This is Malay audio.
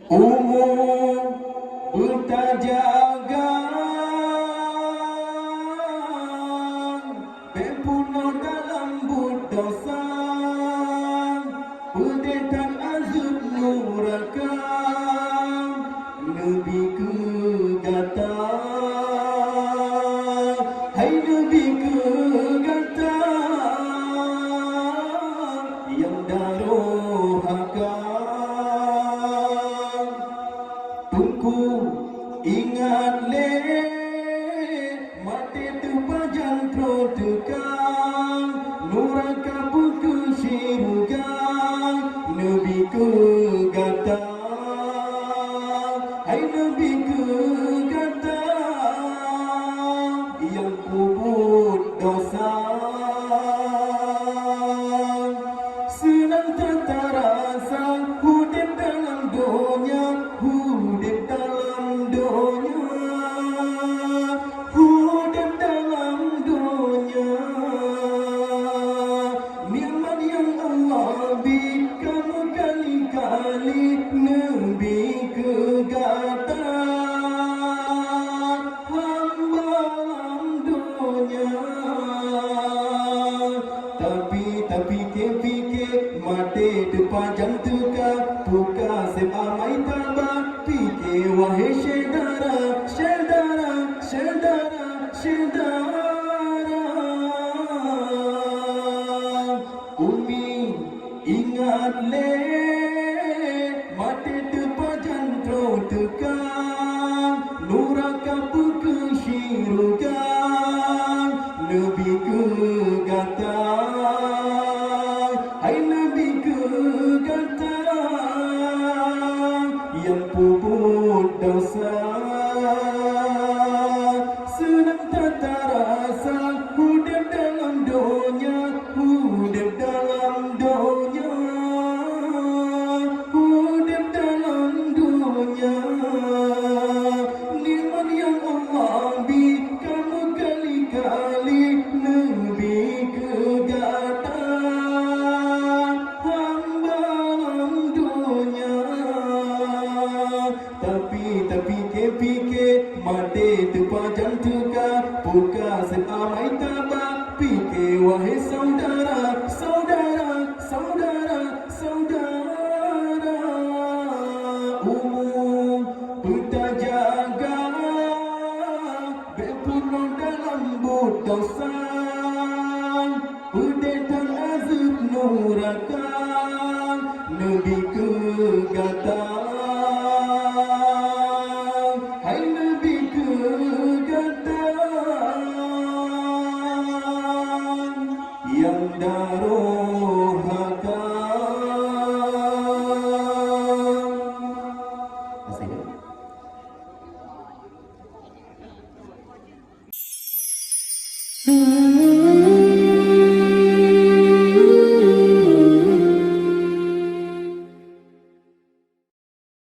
umum bertajaga bepuno dalam berdosa pendetan azab neraka lebih kegata hai lebih kegata yang darohaka tungku ingat le mati terpajang tekan neraka buku syurga lebih kegata hai lebih kegata yang kubur dosa senang tak rasa hudip dalam dunia hudip dalam dunia hudip dalam dunia nikmat yang Allah beri kamu kali-kali nabi kegata hamba dalam dunia tapi fikir mati terpanjang tuka buka seamai tabak fikir wahai syedara syedara syedara syedara umi ingat le mati terpanjang tekan neraka buka syurga lebih kegata hai lebih kegata yang puput dosa senang tak rasa hudip dalam dunia hudip dalam dunia hudip dalam dunia nikmat yang Allah beri kamu kali-kali lebih kegata hamba dalam dunia tapi fikir mati terpanjang tuka buka seamai tabak fikir wahai saudara saudara saudara saudara umum bertajaga bepuno dalam berdosa pendetan azab neraka lebih kegata